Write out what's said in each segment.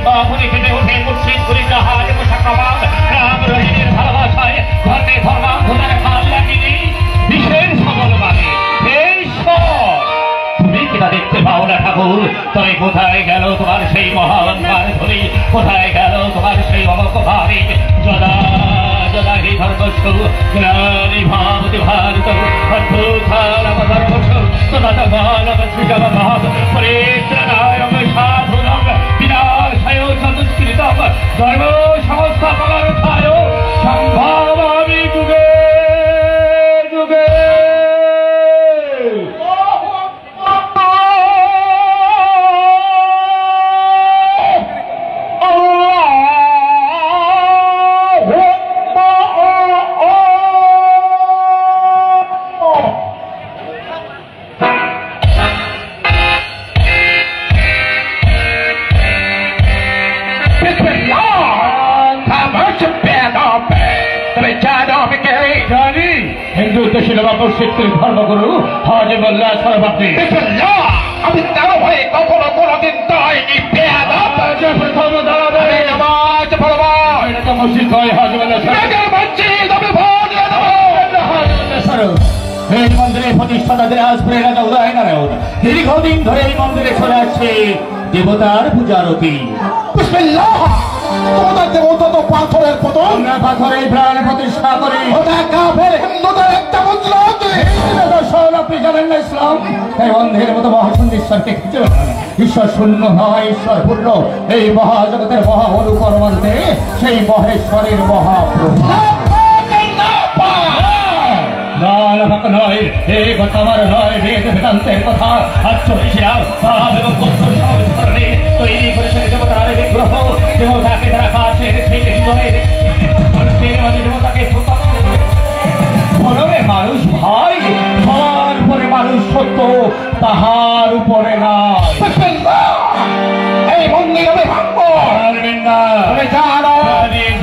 তখনই কেটে ওঠে মুর্শিদ গুলি জাহাজ মুসাকাবাদ রাম রহিমের ভালোবাসায় ধর্মে ধর্মান্ধতার ভাল লাগিনি বিশেষ সবল মানে এই তুমি কিনা দেখতে পাও না ঠাকুর তবে কোথায় গেল তোমার সেই মহালঙ্কার ধরি কোথায় গেল তোমার সেই অমকভাবে যদা যদা হি ধর্মস্ব জ্ঞানী ভাবতি ভারত অদ্ভুতানম ধর্মস্ব তদা তমানম শ্রীজগন্নাথ পরিত্রাণায় সাধুনম বিনাশায় চতুষ্কৃতম ধর্ম সংস্থাপনার্থায় সম্ভাবামি যুগে যুগে হিন্দুত্ব ছিল মুর্শিদপুর ধর্মগুরু হাজি মোল্লা সরবাপি আমি তার ভয়ে কখনো কোনদিন দায়নি প্রথম দাঁড়াবে নামাজ পড়বো এটা তো মসজিদ হয় হাজি মোল্লা এই মন্দিরের প্রতিষ্ঠাতা দিনাজপুরের রাজা উদয়নারায়ণ দীর্ঘদিন ধরে এই মন্দিরে চলে আসছে দেবতার পূজারতি তোমাদের দেবতা তো পাথরের পতন আমরা পাথরের প্রাণ প্রতিষ্ঠা করি ওটা কাফের হিন্দুদের একটা আপনি জানেন না ইসলাম এই অন্ধের মতো মহাসন্দেশ্বরকে খুঁজে ঈশ্বর শূন্য নয় ঈশ্বর পূর্ণ এই মহাজগতের মহা অনুকরমান্তে সেই মহেশ্বরের মহাপ্রভু নয় এই কথা আমার নয় বেদ বেদান্তের কথা আত্মবিশ্বাস এবং তৈরি করেছেন দেবতার বিগ্রহ দেবতাকে তারা কাছের সেই হৃদয়ের দেবতাকে মনরে মানুষ ভাই তার উপরে মানুষ সত্য তাহার উপরে না এই মন্দির আমি ভাঙবো পারবেন না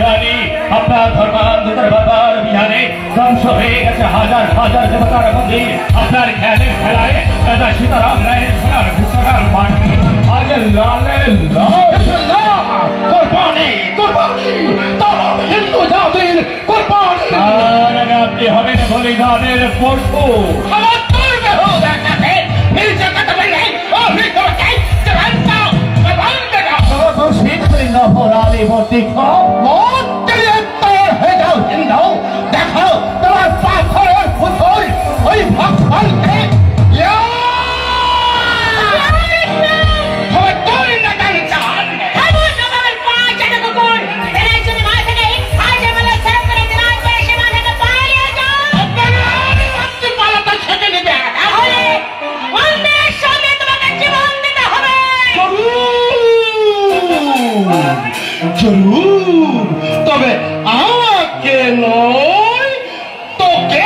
জানি আপনার ধর্মান্ধতার বাবার বিহারে ধ্বংস হয়ে গেছে হাজার হাজার দেবতার মন্দির আপনার খেয়ালের খেলায় রাজা সীতারাম রায়ের সোনার ঘোষণার পানি আজ লালের কোরবানি কোরবানি তামাম হিন্দু জাতির কোরবানি আর আপনি হবেন বলিদানের পশু আমার করবে হোক দেখাতে মির্জা কথা বলে ও ভিতর চাই জানতা জানতা তো শীত করে না পড়ালে ভর্তি খাও মত তোর হয়ে যাও হিন্দু দেখো তোমার পাথরের পুতুল ওই ভক্তকে জরুর তবে আমাকে নয় তোকে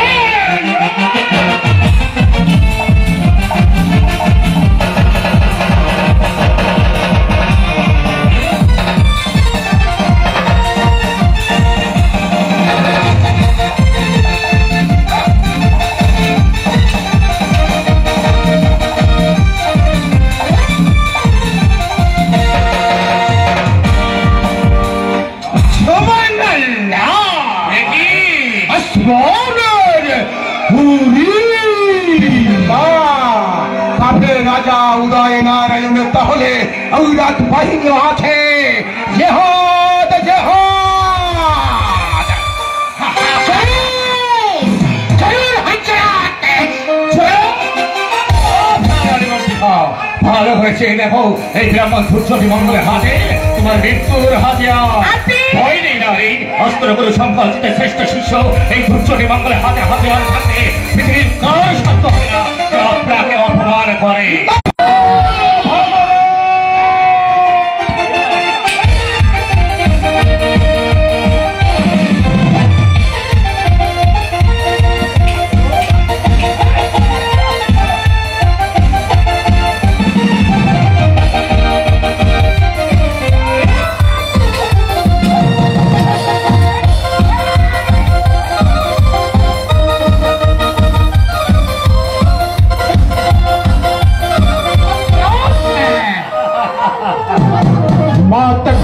রাজা উদয়নারায়ণের তাহলে ঔরাত বাহিনী আছে জেহাদ জেহাদ ভালো হয়েছে দেখো এই ব্রাহ্মণ সূর্যটি মঙ্গলের হাতে তোমার মৃত্যুর হাতিয়ার ভয় নেই নারী অস্ত্র গুরু সম্পাদিতের শ্রেষ্ঠ শিষ্য এই সূর্যটি মঙ্গলের হাতে হাতিয়ার থাকে পৃথিবীর কারো সত্য হয় না আপনাকে অপমান করে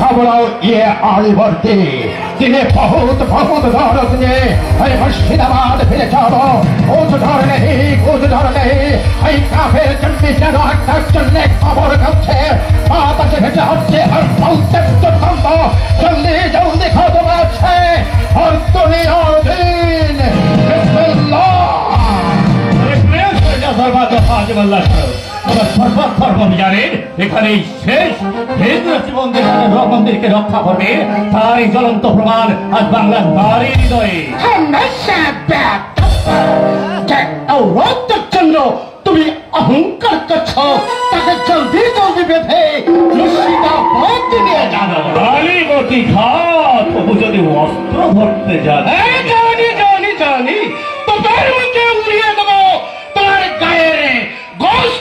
सब लोग ये आगे बढ़ते जिन्हें बहुत बहुत दौलत ने अरे मुर्शिदाबाद फिर चलो कुछ डर नहीं अरे काफिर चंडी जगह तक चलने खबर करते बात से हटते और बहुत तो जल्दी जल्दी खत्म है और दुनिया दिन এখানে শেষ জীবন মন্দিরকে রক্ষা করবে তার এই জ্বলন্ত প্রমাণ আজ বাংলার নারী হৃদয়ে। চন্দ্র তুমি অহংকার করছ তাকে জলদি জলদি বেঁধে মুর্শিদাবাদ দিয়ে জানো কালীবতী খা তবু যদি অস্ত্র ধরতে যান জানি তোদের মুখে উড়িয়ে দেবো তোমার গায়ে গোশ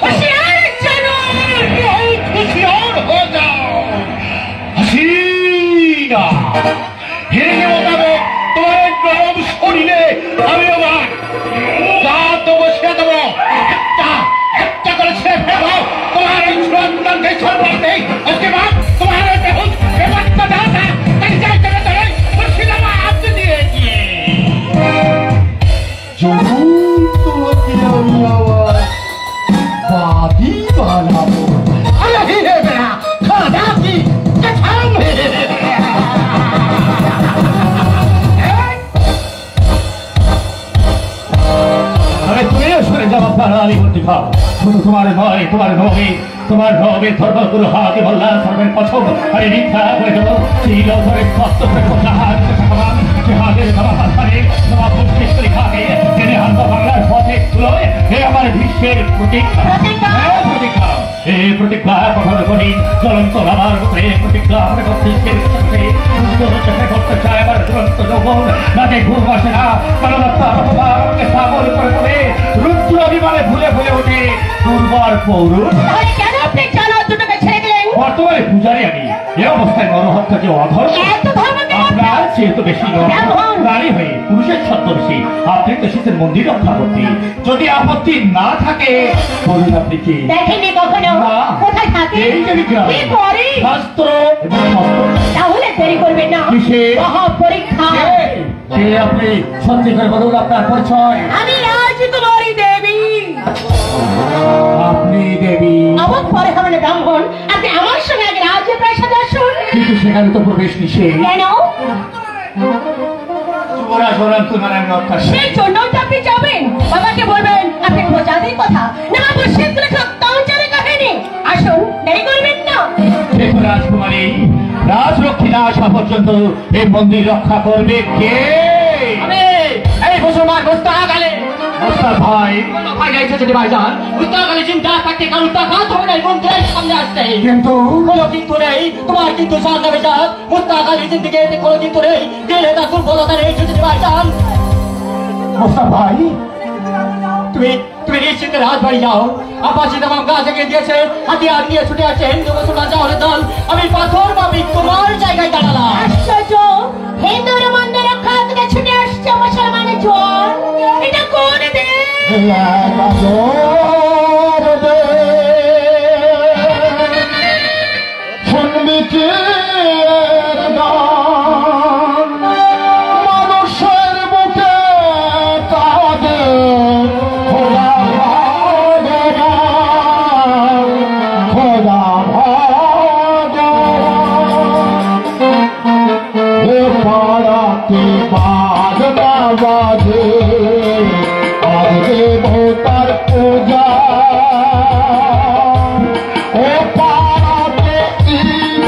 হুঁশিয়ার হয়ে যাও হাসিনা হিরেকে মোতাবেক তোমার গরম শরীরে আমি আমার দাঁত দেবো সে দেবো একটা করে ছেড়ে ফেলবো তোমার এই সন্তানকে সন্তান নেই আজকে বাদ তোমার দেখুন ব্যাপারটা দাদা তাই যাই করে ধরে মুর্শিদাবাদ দিয়ে গিয়ে যখন তোমাকে আমি আমার বাদী বানাবো আরে হিরে বেড়া খাদা কি কাছাম শুধু তোমার নয় তোমার নবে ধর্মগুরু হাতে বললা ধর্মের পছন্দ আরে মিথ্যা করে দেব ছিল ধরে কষ্ট করে হাতের তোমার প্রত্যেক পরীক্ষাকে জেনে হাত বাংলার পথে তুলোয় হে আমার বিশ্বের প্রতীক্ষা এই প্রতিজ্ঞা কঠোর করি জ্বলন্ত আমার উপরে প্রতিজ্ঞা আমরা করতে চাই আমার দুরন্ত যৌবন নাকে ঘুম বসে না মানবতাকে সাবল করে তোলে রুদ্র বিমানে ভুলে ওঠে দুর্বার পৌরুষ বর্তমানে পূজারি আমি এ অবস্থায় নরহত্যা যে অধর্ম আপনার যেহেতু বেশি নারী হয়ে পুরুষের ছদ্মবেশী আপনি তো শীতের মন্দির রক্ষা করতে যদি আপত্তি না থাকে বলুন আপনি কি দেখেনি কখনো কোথায় থাকে কি করে শাস্ত্র এবং তাহলে দেরি করবেন না মহা পরীক্ষা সে আপনি সত্যি করে বলুন আপনার পরিচয় আমি রাজকুমারী দেবী আপনি দেবী অবক পরে হবেন ব্রাহ্মণ আপনি আমার সঙ্গে আগে রাজপ্রাসাদে আসুন কিন্তু সেখানে তো প্রবেশ নিষেধ কেন সেই জন্য তো আপনি যাবেন বাবাকে বলবেন আপনি প্রজাদের কথা না বসে সত্যাঞ্চলের কাহিনী আসুন দেরি করবেন না দেখুন রাজকুমারী রাজরক্ষী না আসা পর্যন্ত এই মন্দির রক্ষা করবে কে এই মুসলমান মুস্তাকালে মোস্তাক ভাই ভাই যাইছে যদি ভাইজান মুস্তাকালে চিন্তা থাকতে কারণ টাকা তো নাই মন্দিরের সামনে আসতে কিন্তু কোনো কিন্তু নেই তোমার কিন্তু সামনে ভাইজান মুস্তাকালে জিন্দিকে কোনো কিন্তু নেই গেলে তা দুর্বলতা নেই যদি ভাইজান মোস্তাক ভাই তুমি নিশ্চিত রাজবাড়ি যাও আপাশে তোমার গা থেকে দিয়েছে হাতিয়ার নিয়ে ছুটে আছে হিন্দু মুসলমান যাওয়ার দল আমি পাথর ভাবি তোমার জায়গায় দাঁড়ালাম আশ্চর্য হিন্দুর মন্দির রক্ষা থেকে ছুটে আসছে মুসলমানের জোয়ার এটা কোন শুনবি কি মানুষের বুকে কাঁদে খোলা পাড়াতে বাজনা বাজে আজকে ভোটার পূজা ও পাড়াতে ঈদ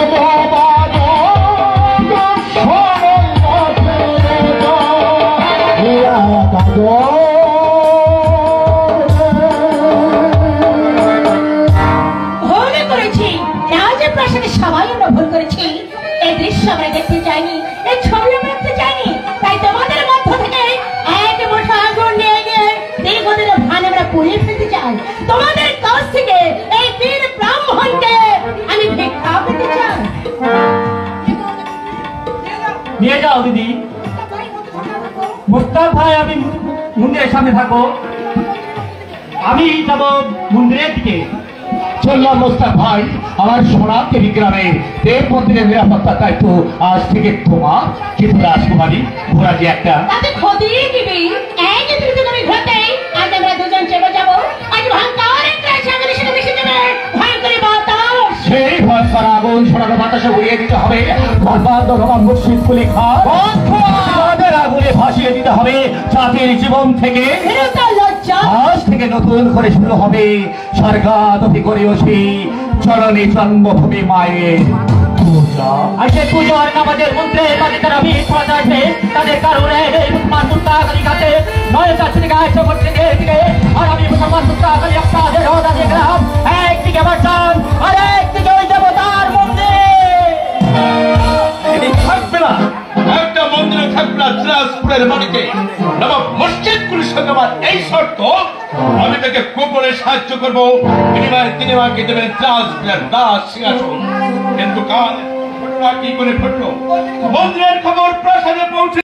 ভুল করেছি রাজপ্রাসাদে সবাই আমরা ভুল করেছি এই দৃশ্য আমরা দেখতে চাইনি এই ছবি আমরা দেখতে চাইনি তাই তোমাদের মধ্য থেকে এক মুঠো আগুন নিয়ে গিয়ে দীর্ঘদিনের ভান আমরা পুড়িয়ে ফেলতে চাই তোমাদের কাছ থেকে এই বীর ব্রাহ্মণকে আমি ভিক্ষা পেতে চাই নিয়ে যাও দিদি মোস্তাক ভাই আমি মন্দিরের সামনে থাকবো আমি যাব মন্দিরের দিকে চললাম মোস্তাক ভাই, আমার সোনারতলি গ্রামে দেব মন্দিরের নিরাপত্তার দায়িত্ব আজ থেকে তোমার। কিন্তু রাজকুমারী, ঘোড়া যে একটা তাতে ক্ষতি কি বে? এই যে তুমি তুমি ঘটে আজ আমরা দুজন চলে যাব। আজ ভয়ঙ্কর একটা সাগরে সাথে মিশে যাবে ভয়ঙ্কর বাতাস। সেই ভয়ঙ্কর আগুন ছড়ানো বাতাসে উড়িয়ে দিতে হবে বরবাদ ভগবান মুর্শিদ কুলি খান। আমাদের আগুনে ভাসিয়ে দিতে হবে জাতির জীবন থেকে। এটা লজ্জা। আজ থেকে নতুন করে শুরু হবে স্বর্গাদপি করে ওঠে জননী জন্মভূমি মায়ের পূজা। আর সে পুজোর নামাজের মন্ত্রে তাদের তারা ভিড় করা যাচ্ছে, তাদের কারণে এই মুসলমান মুস্তাকালী কাছে নয় কাছে থেকে আসছে করছে দিকে। আর আমি মুসলমান মুস্তাকালী আপনাদের রোদা দেখলাম, একদিকে বাঁচান আর একদিকে ওই দেবতার মন্দির। এটি থাকবে না, একটা মন্দিরে থাকবে না দিনাজপুরের মাটিতে। নবাব মুর্শিদকুলির সঙ্গে আমার এই শর্ত, আমি তাকে গোপনে সাহায্য করবো, বিনিময়ে তিনি আমাকে দেবেন দিনাজপুরের দাস সিংহাসন। কিন্তু কাল ঘটনা কি করে ঘটলো? মন্দিরের খবর প্রাসাদে পৌঁছে